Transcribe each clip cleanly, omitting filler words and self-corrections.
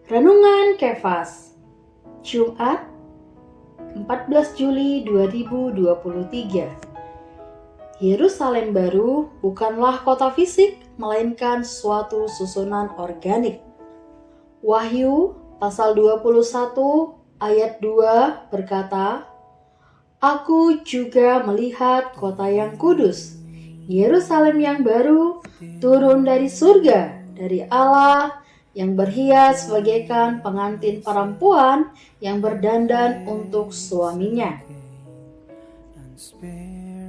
Renungan Kefas, Jumat 14 Juli 2023. Yerusalem baru bukanlah kota fisik, melainkan suatu susunan organik. Wahyu pasal 21 ayat 2 berkata, "Aku juga melihat kota yang kudus, Yerusalem yang baru, turun dari surga, dari Allah, yang berhias bagaikan pengantin perempuan yang berdandan untuk suaminya."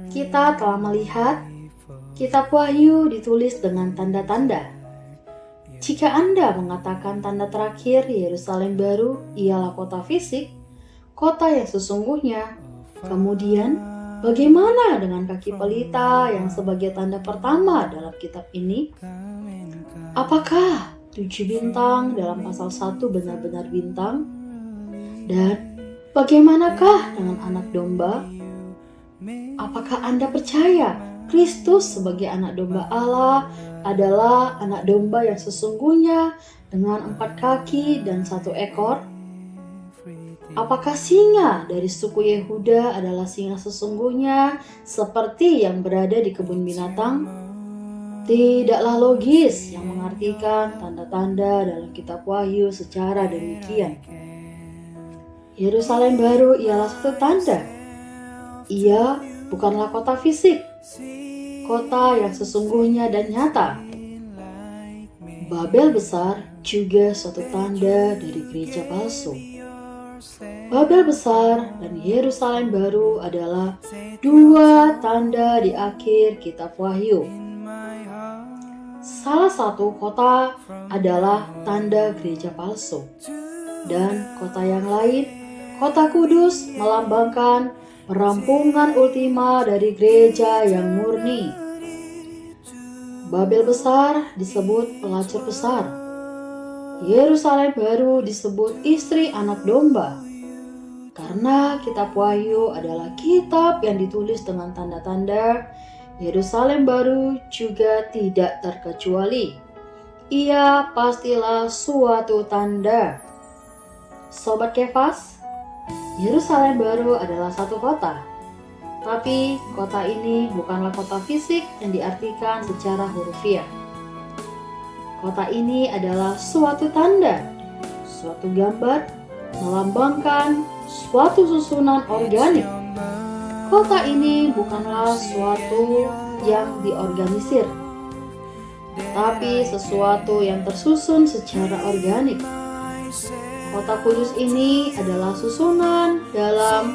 Kita telah melihat kitab Wahyu ditulis dengan tanda-tanda. Jika Anda mengatakan tanda terakhir Yerusalem baru ialah kota fisik, kota yang sesungguhnya, kemudian bagaimana dengan kaki pelita yang sebagai tanda pertama dalam kitab ini? Apakah 7 bintang dalam pasal 1 benar-benar bintang? Dan bagaimanakah dengan anak domba? Apakah Anda percaya Kristus sebagai anak domba Allah adalah anak domba yang sesungguhnya dengan 4 kaki dan 1 ekor? Apakah singa dari suku Yehuda adalah singa sesungguhnya seperti yang berada di kebun binatang? Tidaklah logis yang mengartikan tanda-tanda dalam kitab Wahyu secara demikian. Yerusalem baru ialah satu tanda. Ia bukanlah kota fisik, kota yang sesungguhnya dan nyata. Babel besar juga suatu tanda dari gereja palsu. Babel besar dan Yerusalem baru adalah dua tanda di akhir kitab Wahyu. Salah satu kota adalah tanda gereja palsu, dan kota yang lain, kota kudus, melambangkan perampungan ultima dari gereja yang murni. Babel besar disebut pelacur besar. Yerusalem baru disebut istri anak domba. Karena kitab Wahyu adalah kitab yang ditulis dengan tanda-tanda, Yerusalem baru juga tidak terkecuali. Ia pastilah suatu tanda. Sobat Kefas, Yerusalem baru adalah satu kota. Tapi kota ini bukanlah kota fisik yang diartikan secara hurufiah. Kota ini adalah suatu tanda, suatu gambar, melambangkan suatu susunan organik. Kota ini bukanlah suatu yang diorganisir, tapi sesuatu yang tersusun secara organik. Kota kudus ini adalah susunan dalam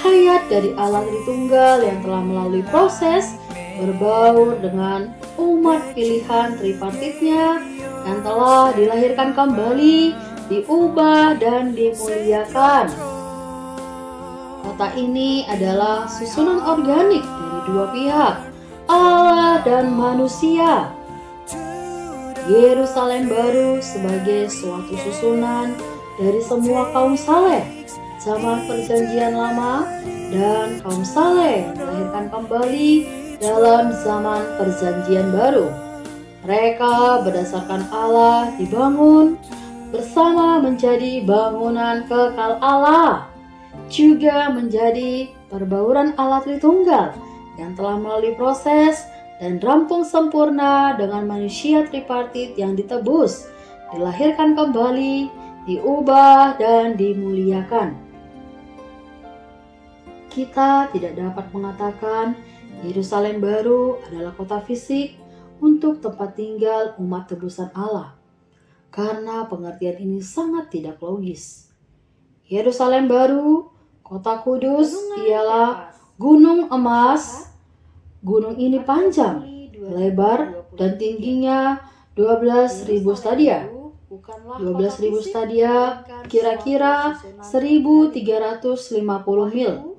hayat dari Allah Tritunggal yang telah melalui proses berbaur dengan umat pilihan tripartitnya yang telah dilahirkan kembali, diubah dan dimuliakan. Kota ini adalah susunan organik dari dua pihak, Allah dan manusia. Yerusalem baru sebagai suatu susunan dari semua kaum saleh zaman perjanjian lama dan kaum saleh yang dilahirkan kembali dalam zaman perjanjian baru. Mereka berdasarkan Allah dibangun bersama menjadi bangunan kekal Allah, juga menjadi perbauran Allah Tritunggal yang telah melalui proses dan rampung sempurna dengan manusia tripartit yang ditebus, dilahirkan kembali, diubah dan dimuliakan. Kita tidak dapat mengatakan Yerusalem baru adalah kota fisik untuk tempat tinggal umat tebusan Allah, karena pengertian ini sangat tidak logis. Yerusalem baru, kota kudus, ialah gunung emas. Gunung ini panjang, lebar, dan tingginya 12.000 stadia. 12.000 stadia kira-kira 1.350 mil.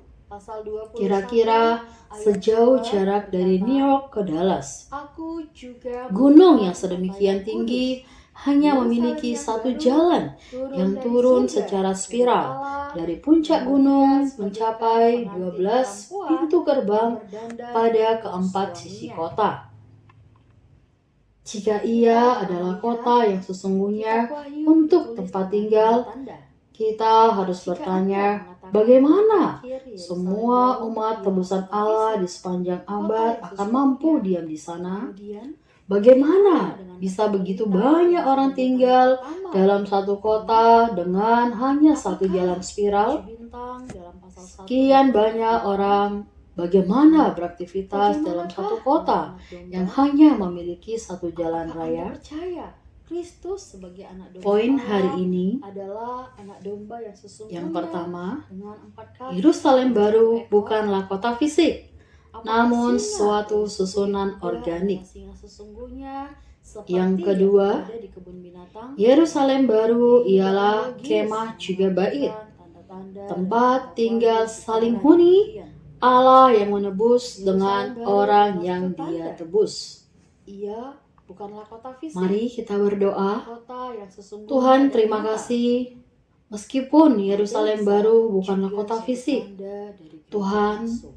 Kira-kira sejauh jarak dari New York ke Dallas. Gunung yang sedemikian tinggi hanya memiliki satu jalan yang turun secara spiral dari puncak gunung mencapai 12 pintu gerbang pada keempat sisi kota. Jika ia adalah kota yang sesungguhnya untuk tempat tinggal, kita harus bertanya, bagaimana semua umat tebusan Allah di sepanjang abad akan mampu diam di sana? Bagaimana bisa begitu banyak orang tinggal dalam satu kota dengan hanya satu jalan spiral? Sekian banyak orang bagaimana beraktivitas dalam satu kota yang hanya memiliki satu jalan raya? Kristus sebagai anak domba Poin hari ini adalah anak domba yang sesungguhnya. Yang pertama, dengan 4 kaki, Yerusalem baru 7 ekor, bukanlah kota fisik, apakah namun singa suatu yang susunan disebut organik. adalah singa sesungguhnya, seperti Yang yang kedua, ada di kebun binatang? Yerusalem baru ialah Teologis kemah juga bait, tanda-tanda tempat dan tinggal tanda-tanda saling secara huni, demikian. Allah yang menebus dengan Yerusalem baru orang adalah yang tanda. Dia tebus. Ia bukanlah kota fisik. Mari kita berdoa. Kota yang sesungguhnya Tuhan, dan terima nyata. kasih. Meskipun Yerusalem Bangsa baru bukanlah juga kota suatu fisik, tanda dari gereja Tuhan, masuk.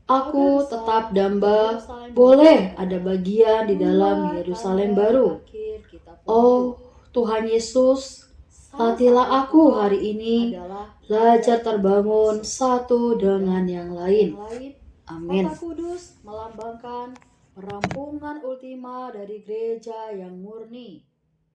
aku Pada tetap saat damba Yerusalem boleh baru ada bagian di dalam dua Yerusalem tanda baru. akhir kitab Oh Wahyu. Tuhan Yesus, Salah latihlah satu aku kota hari ini adalah belajar tanda terbangun Yesus. satu dengan yang lain. Amin. Kota Kudus melambangkan perampungan ultima dari gereja yang murni.